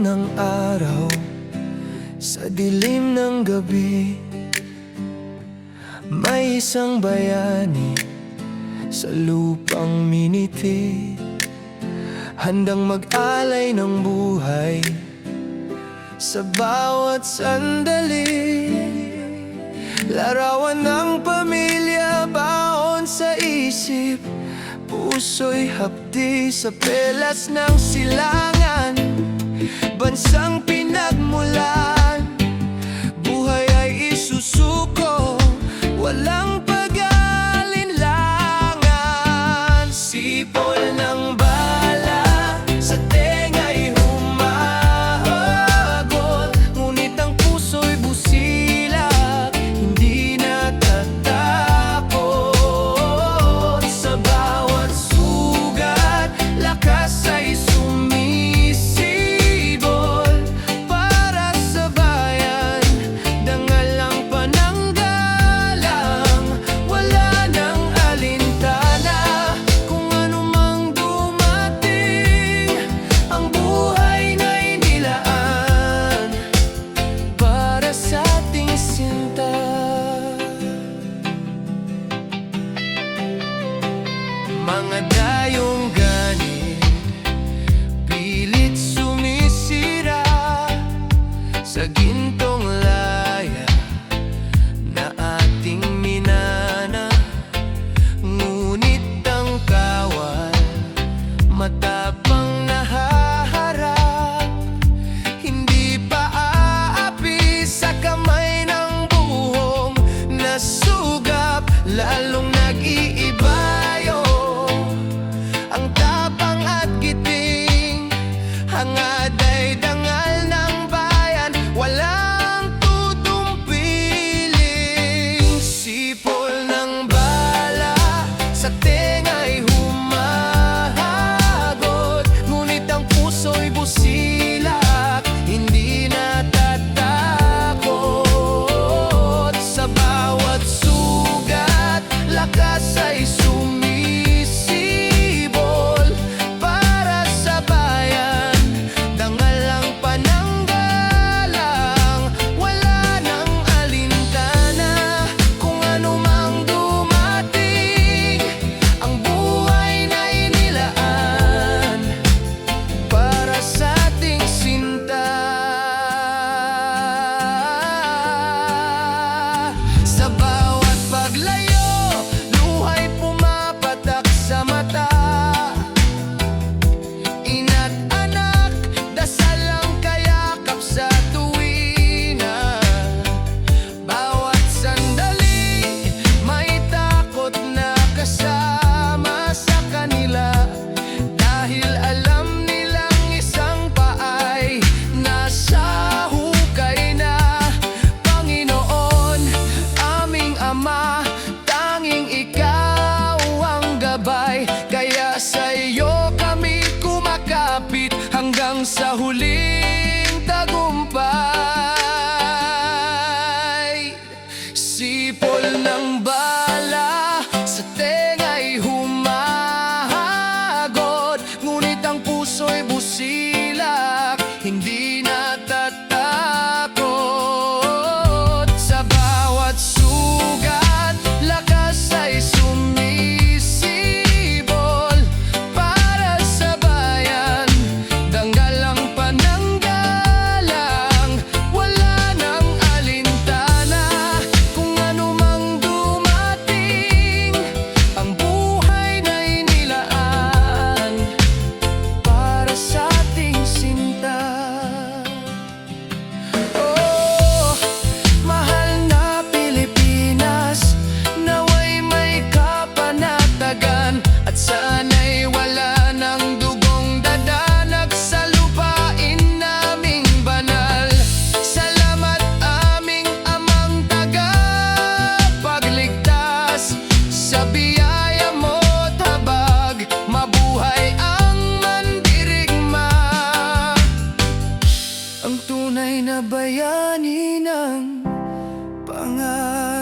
ng araw sa dilim ng gabi, may isang bayani sa lupang miniti, handang mag-alay ng buhay sa bawat sandali. Larawan ng pamilya, baon sa isip, puso'y hapdi sa pelas ng silangan. Bansang pinagmulan, buhay ay isusuko, walang pag-alinlangan. Sipol ng bala sa tenga'y humahagot, ngunit ang puso'y busilak, hindi natatakot. Sa bawat sugat, lakas ay sumisibol para sa bayan. Dangal ang pananggalang, wala nang alintana. Kung anumang dumating, ang buhay na inilaan para sa ating sinta. Mga dayong ganit, pilit sumisira sa gintong laya na ating minana. Ngunit ang kawal, matapang nahaharap, hindi pa aapi sa kamay ng buhong nasugap. Lalong nag-iibayo ang tapang at giting, hangad ay dangal ng bayan, walang tutumpiling. Sipol ng bala sa tenga'y humahagot, ngunit ang puso'y busilak, hindi natatakot. Sa bawat sugat, lakas ay sumisibol para sa bayan. Dangal ang pananggalang, wala nang alintana. Kung anumang dumating, ang buhay na inilaan para sa ating sinta. Sa bawat paglayo, luha'y pumapatak sa mata. Ina't anak, dasal ang kayakap sa tuwina. Bawat sandali, may takot na kasama sa kanila, dahil alam nilang isang paay nasa hukay na. Panginoon, aming Ama, tanging Ikaw ang gabay, kaya sa iyo kami kumakapit hanggang sa huling tagumpay. Sipol ng bala sa tenga'y humahagot, ngunit ang puso'y busilak, hindi natatakot. Sa bawat sugat, lakas ay sumisibol para sa bayan. Dangal ang pananggalang, wala nang alintana. Kung anumang dumating, ang buhay na inilaan para sa ating sinta. Oh, mahal na Pilipinas, naway may kapanatagan, at sana'y wala ng dugong dadanag sa lupain naming banal. Salamat aming Amang tagapagligtas, sa biyaya mo't habag, mabuhay ang mandirigma. Ang tunay na bayani ng pangarap.